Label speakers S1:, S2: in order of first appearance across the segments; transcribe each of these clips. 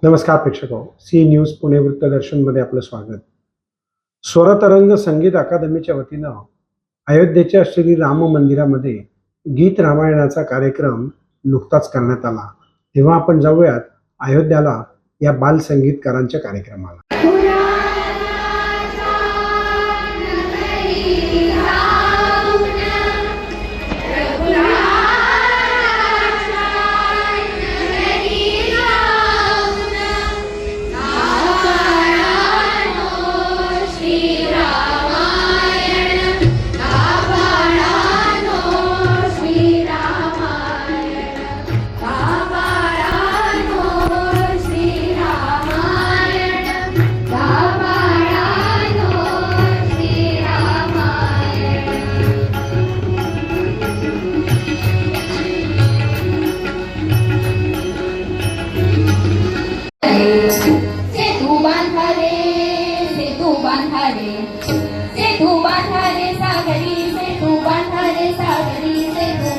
S1: नमस्कार प्रेक्षक हो, सी न्यूज पुणे वृत्तदर्शनमध्ये आपलं स्वागत. स्वरतरंग संगीत अकादमीच्या वतीनं अयोध्येच्या श्री राम मंदिरामध्ये गीत रामायणाचा कार्यक्रम नुकताच करण्यात आला. तेव्हा आपण जाऊयात अयोध्याला या बाल संगीतकारांच्या कार्यक्रमाला.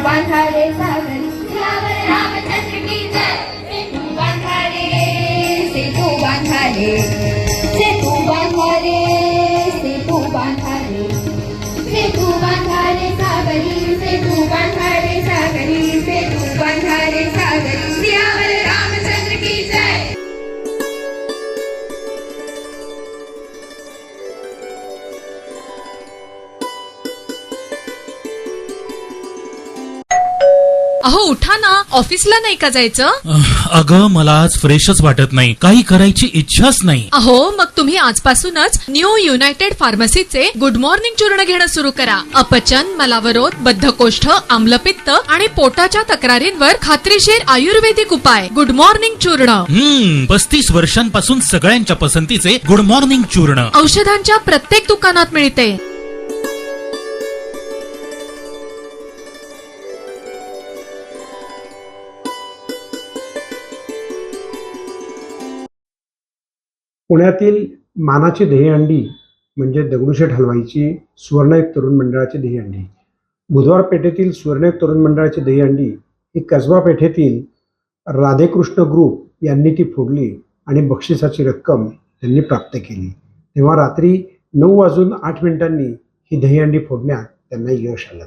S2: बांधारे सागरी सियावर रामचंद्र की जय। सेतू बांधारे सेतू बांधारे सेतू बांधारे सेतू बांधारे सेतू बांधारे सागरी सेतू बांधारे सागरी सेतू बांधारे सागरी सियावर रामचंद्र की जय।
S3: अहो उठा ना, ऑफिसला नाही का जायचं?
S4: अगं मला आज फ्रेशच वाटत नाही, काही करायची इच्छाच नाही.
S3: अहो मग तुम्ही आजपासूनच न्यू युनायटेड फार्मसीचे गुड मॉर्निंग चूर्ण घेणं सुरू करा. अपचन, मलावरोध, बद्धकोष्ठ, आम्लपित्त आणि पोटाच्या तक्रारींवर खात्रीशीर आयुर्वेदिक उपाय. गुड मॉर्निंग चूर्ण.
S4: 35 वर्षांपासून सगळ्यांच्या पसंतीचे गुड मॉर्निंग चूर्ण
S3: औषधांच्या प्रत्येक दुकानात मिळते.
S1: पुण्यातील मानाची दहीहंडी म्हणजे दगडूशेठ हलवाईची सुवर्णयुग तरुण मंडळाची दहीहंडी. बुधवार पेठेतील सुवर्णयुग तरुण मंडळाची दहीहंडी ही कसबा पेठेतील राधेकृष्ण ग्रुप यांनी ती फोडली आणि बक्षिसाची रक्कम त्यांनी प्राप्त केली. तेव्हा रात्री 9:08 ही दहीहंडी फोडण्यात त्यांना यश आलं.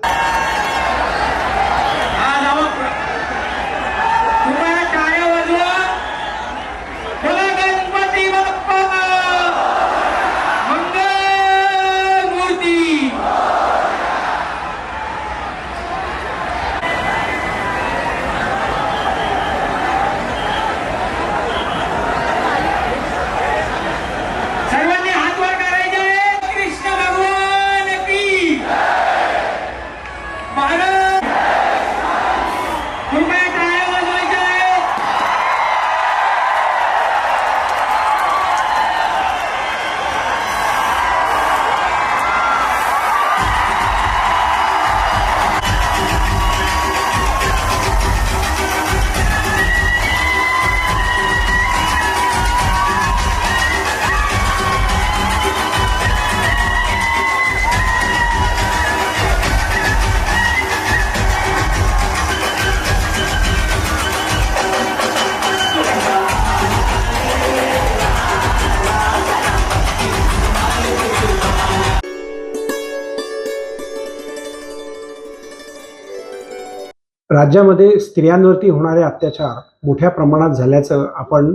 S1: राज्यामध्ये स्त्रियांवरती होणारे अत्याचार मोठ्या प्रमाणात झाल्याचं आपण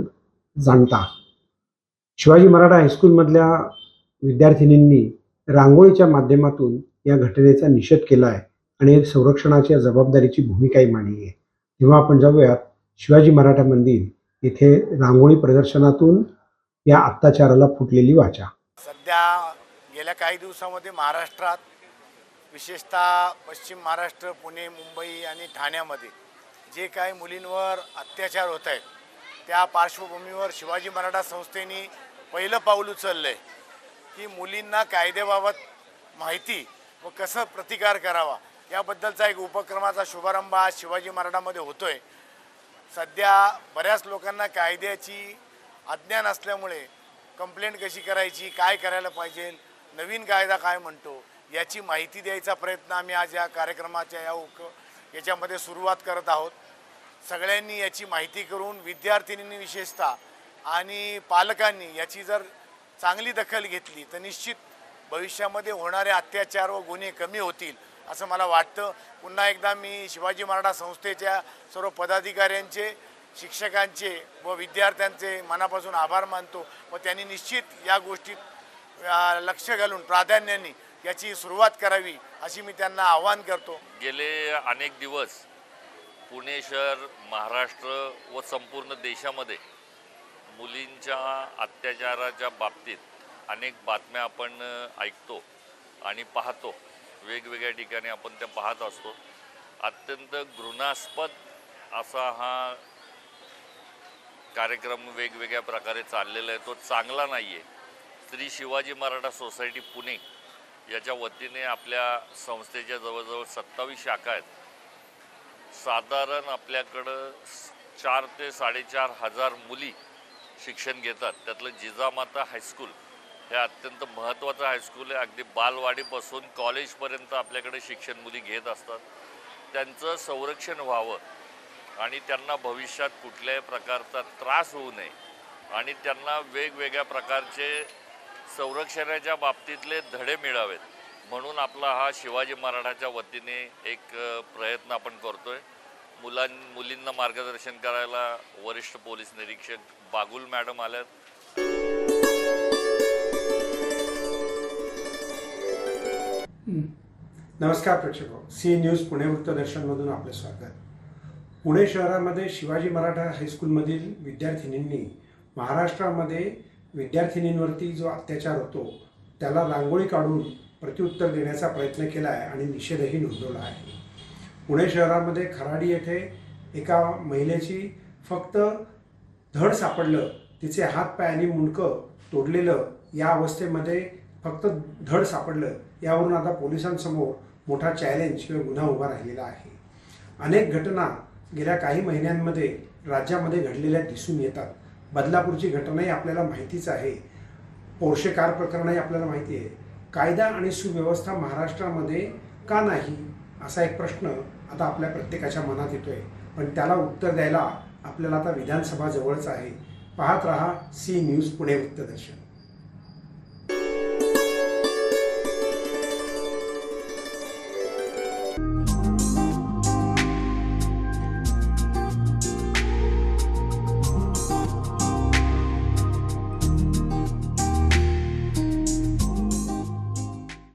S1: जाणता. शिवाजी मराठा हायस्कूलमधल्या विद्यार्थिनींनी रांगोळीच्या माध्यमातून या घटनेचा निषेध केला आहे आणि संरक्षणाच्या जबाबदारीची भूमिकाही मांडली आहे. तेव्हा आपण जाऊयात शिवाजी मराठा मंदिर येथे रांगोळी प्रदर्शनातून या अत्याचाराला फुटलेली वाचा.
S5: सध्या गेल्या काही दिवसामध्ये महाराष्ट्रात विशेषतः पश्चिम महाराष्ट्र, पुणे, मुंबई आणि ठाण्यामध्ये जे काही मुलींवर अत्याचार होत आहेत त्या पार्श्वभूमीवर शिवाजी मराठा संस्थेने पहिलं पाऊल उचललं आहे की मुलींना कायद्याबाबत माहिती व कसं प्रतिकार करावा याबद्दलचा एक उपक्रमाचा शुभारंभ आज शिवाजी मराठामध्ये होतो आहे. सध्या बऱ्याच लोकांना कायद्याची अज्ञान असल्यामुळे कंप्लेंट कशी करायची, काय करायला पाहिजे, नवीन कायदा काय म्हणतो याची माहिती द्यायचा प्रयत्न आम्ही आज या कार्यक्रमाच्या याच्यामध्ये सुरुवात करत आहोत. सगळ्यांनी याची माहिती करून विद्यार्थिनींनी विशेषतः आणि पालकांनी याची जर चांगली दखल घेतली तर निश्चित भविष्यामध्ये होणारे अत्याचार व गुन्हे कमी होतील असं मला वाटतं. पुन्हा एकदा मी शिवाजी मराठा संस्थेच्या सर्व पदाधिकाऱ्यांचे, शिक्षकांचे व विद्यार्थ्यांचे मनापासून आभार मानतो व त्यांनी निश्चित या गोष्टीत लक्ष घालून प्राधान्याने याची सुरुवात करावी अशी मी त्यांना आवाहन करतो.
S6: गेले अनेक दिवस पुणे शहर, महाराष्ट्र व संपूर्ण देशामध्ये मुलींच्या अत्याचाराच्या बाबतीत अनेक बातम्या आपण ऐकतो आणि पाहतो. वेगवेगळ्या ठिकाणी आपण त्या पाहत असतो. अत्यंत घृणास्पद असा हा कार्यक्रम वेगवेगळ्या प्रकारे चाललेला आहे. तो चांगला नाही आहे. श्री शिवाजी मराठा सोसायटी पुणे याच्या वतीने आपल्या संस्थेच्या जवळजवळ 27 शाखा आहेत. साधारण आपल्याकडं 4 ते 4.5 हजार मुली शिक्षण घेतात. त्यातलं जिजामाता हायस्कूल हे अत्यंत महत्त्वाचं हायस्कूल आहे. अगदी बालवाडीपासून कॉलेजपर्यंत आपल्याकडे शिक्षण मुली घेत असतात. त्यांचं संरक्षण व्हावं आणि त्यांना भविष्यात कुठल्याही प्रकारचा त्रास होऊ नये आणि त्यांना वेगवेगळ्या प्रकारचे संरक्षणाच्या बाबतीतले धडे मिळावेत म्हणून आपला हा शिवाजी मराठाच्या वतीने एक प्रयत्न आपण करतोय. मुलींना मार्गदर्शन करायला वरिष्ठ पोलीस निरीक्षक बागुल मॅडम आल्यात.
S1: नमस्कार प्रेक्षक, सी न्यूज पुणे वृत्तदर्शनमधून आपले स्वागत. पुणे शहरामध्ये शिवाजी मराठा हायस्कूलमधील विद्यार्थिनींनी महाराष्ट्रामध्ये विद्यार्थिनींवरती जो अत्याचार होतो त्याला रांगोळी काढून प्रत्युत्तर देण्याचा प्रयत्न केला आहे आणि निषेधही नोंदवला आहे. पुणे शहरामध्ये खराडी येथे एका महिलेची फक्त धड सापडलं, तिचे हातपाय आणि मुंडकं तोडलेलं, या अवस्थेमध्ये फक्त धड सापडलं. यावरून आता पोलिसांसमोर मोठा चॅलेंज किंवा गुन्हा उभा राहिलेला आहे. अनेक घटना गेल्या काही महिन्यांमध्ये राज्यामध्ये घडलेल्या दिसून येतात. बदलापूरची घटनाही आपल्याला माहितीच आहे. पोर्शे कार प्रकरणही आपल्याला माहिती आहे. कायदा आणि सुव्यवस्था महाराष्ट्रामध्ये का नाही असा एक प्रश्न आता आपल्या प्रत्येकाच्या मनात येतोय. पण त्याला उत्तर द्यायला आपल्याला आता विधानसभा जवळच आहे. पाहत रहा सी न्यूज पुणे वृत्तदर्शन.